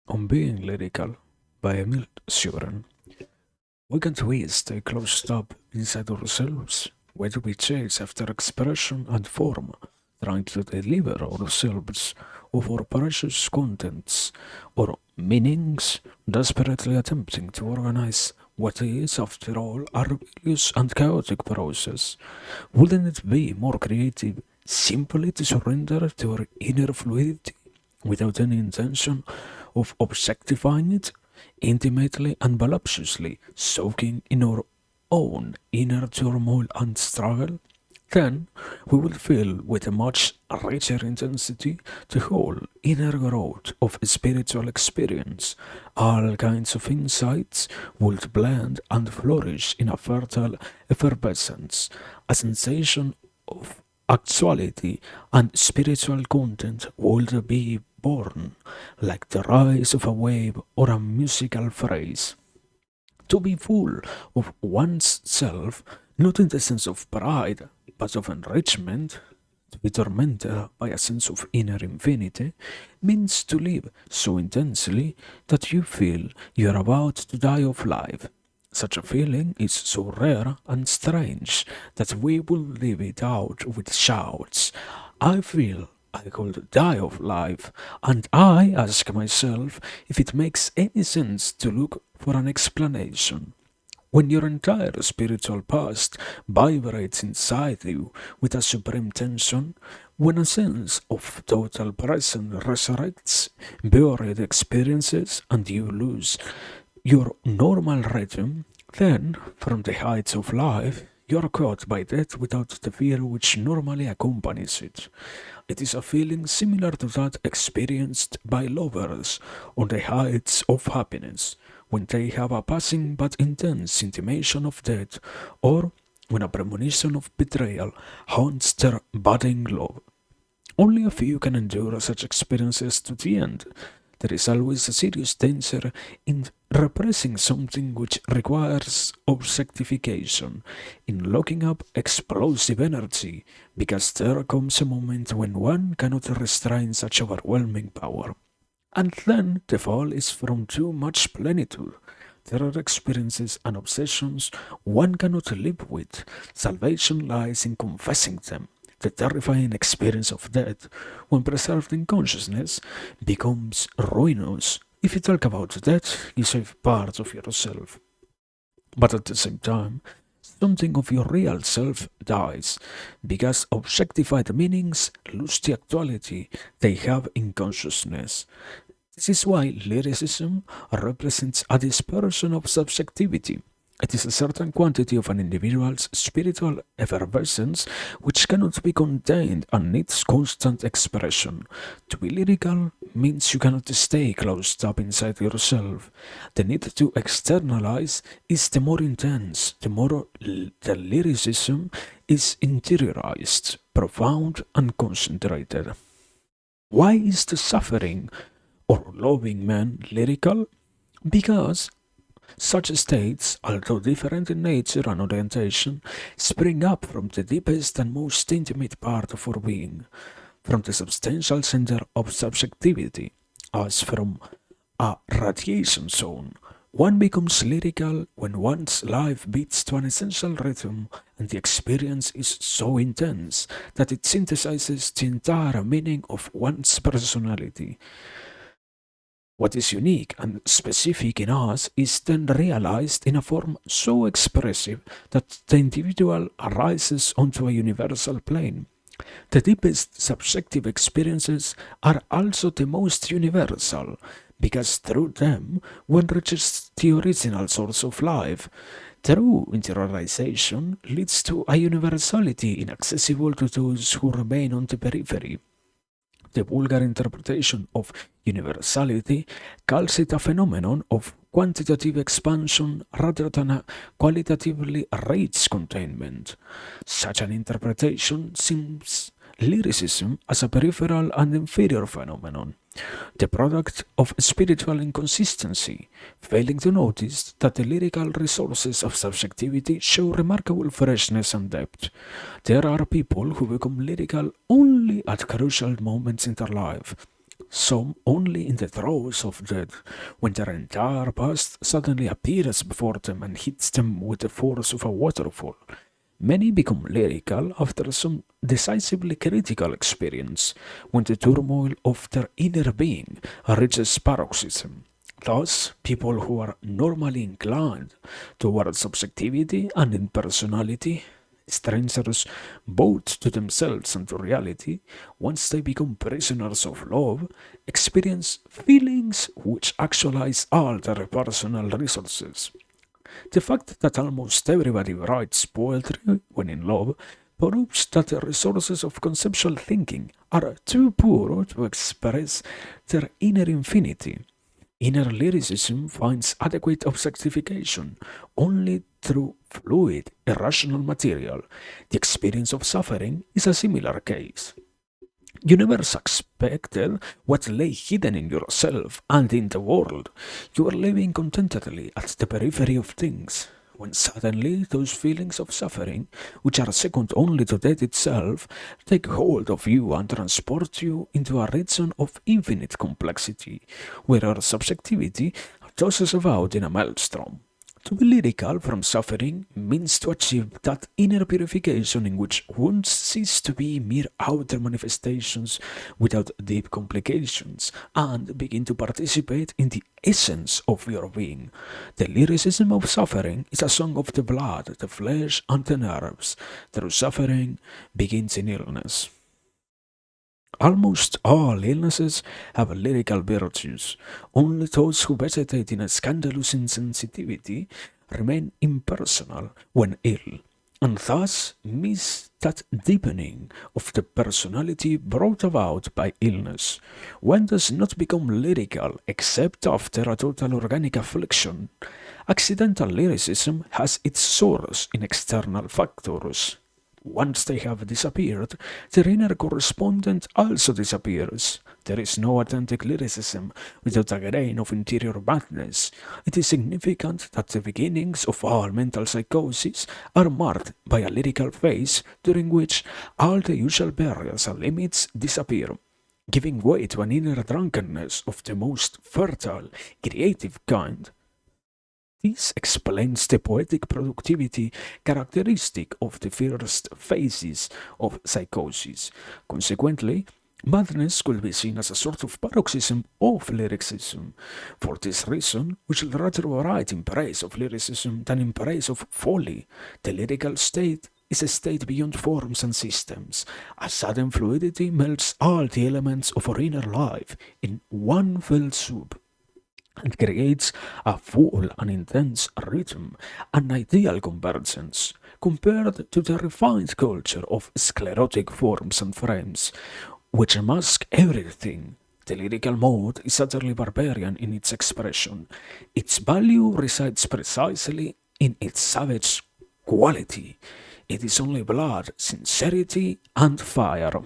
On Being Lyrical by Emil Cioran. Why can't we stay closed up inside ourselves? Why do we chase after expression and form, trying to deliver ourselves of our precious contents or meanings, desperately attempting to organize what is, after all, a rebellious and chaotic process? Wouldn't it be more creative simply to surrender to our inner fluidity without any intention of objectifying it, intimately and voluptuously soaking in our own inner turmoil and struggle? Then we will feel with a much richer intensity the whole inner growth of spiritual experience. All kinds of insights would blend and flourish in a fertile effervescence, a sensation of actuality and spiritual content would be born like the rise of a wave or a musical phrase. To be full of one's self, not in the sense of pride, but of enrichment, to be tormented by a sense of inner infinity, means to live so intensely that you feel you are about to die of life. Such a feeling is so rare and strange that we will live it out with shouts. I feel I could die of life, and I ask myself if it makes any sense to look for an explanation. When your entire spiritual past vibrates inside you with a supreme tension, when a sense of total presence resurrects buried experiences and you lose your normal rhythm, then, from the heights of life, you are caught by death without the fear which normally accompanies it. It is a feeling similar to that experienced by lovers on the heights of happiness, when they have a passing but intense intimation of death, or when a premonition of betrayal haunts their budding love. Only a few can endure such experiences to the end. There is always a serious danger in repressing something which requires objectification, in locking up explosive energy, because there comes a moment when one cannot restrain such overwhelming power. And then the fall is from too much plenitude. There are experiences and obsessions one cannot live with. Salvation lies in confessing them. The terrifying experience of death, when preserved in consciousness, becomes ruinous. If you talk about death, you save part of yourself. But at the same time, something of your real self dies, because objectified meanings lose the actuality they have in consciousness. This is why lyricism represents a dispersion of subjectivity. It is a certain quantity of an individual's spiritual effervescence which cannot be contained and needs constant expression. To be lyrical means you cannot stay closed up inside yourself. The need to externalize is the more intense, the more the lyricism is interiorized, profound, and concentrated. Why is the suffering or loving man lyrical? Because such states, although different in nature and orientation, spring up from the deepest and most intimate part of our being, from the substantial center of subjectivity, as from a radiation zone. One becomes lyrical when one's life beats to an essential rhythm and the experience is so intense that it synthesizes the entire meaning of one's personality. What is unique and specific in us is then realized in a form so expressive that the individual arises onto a universal plane. The deepest subjective experiences are also the most universal, because through them one reaches the original source of life. True interiorization leads to a universality inaccessible to those who remain on the periphery. The vulgar interpretation of universality calls it a phenomenon of quantitative expansion rather than a qualitatively rich containment. Such an interpretation seems lyricism as a peripheral and inferior phenomenon, the product of spiritual inconsistency, failing to notice that the lyrical resources of subjectivity show remarkable freshness and depth. There are people who become lyrical only at crucial moments in their life, some only in the throes of death, when their entire past suddenly appears before them and hits them with the force of a waterfall. Many become lyrical after some decisively critical experience, when the turmoil of their inner being reaches paroxysm. Thus, people who are normally inclined towards subjectivity and impersonality, strangers both to themselves and to reality, once they become prisoners of love, experience feelings which actualize all their personal resources. The fact that almost everybody writes poetry when in love proves that the resources of conceptual thinking are too poor to express their inner infinity. Inner lyricism finds adequate objectification only through fluid, irrational material. The experience of suffering is a similar case. You never suspected what lay hidden in yourself and in the world. You were living contentedly at the periphery of things, when suddenly those feelings of suffering, which are second only to death itself, take hold of you and transport you into a region of infinite complexity, where our subjectivity tosses about in a maelstrom. To be lyrical from suffering means to achieve that inner purification in which wounds cease to be mere outer manifestations without deep complications and begin to participate in the essence of your being. The lyricism of suffering is a song of the blood, the flesh, and the nerves. Through suffering begins in illness. Almost all illnesses have lyrical virtues. Only those who vegetate in a scandalous insensitivity remain impersonal when ill, and thus miss that deepening of the personality brought about by illness. One does not become lyrical except after a total organic affliction. Accidental lyricism has its source in external factors. Once they have disappeared, their inner correspondent also disappears. There is no authentic lyricism without a grain of interior madness. It is significant that the beginnings of all mental psychosis are marked by a lyrical phase during which all the usual barriers and limits disappear, giving way to an inner drunkenness of the most fertile, creative kind. This explains the poetic productivity characteristic of the first phases of psychosis. Consequently, madness could be seen as a sort of paroxysm of lyricism. For this reason, we should rather write in praise of lyricism than in praise of folly. The lyrical state is a state beyond forms and systems. A sudden fluidity melts all the elements of our inner life in one fell swoop and creates a full and intense rhythm, an ideal convergence, compared to the refined culture of sclerotic forms and frames, which mask everything. The lyrical mode is utterly barbarian in its expression. Its value resides precisely in its savage quality. It is only blood, sincerity, and fire.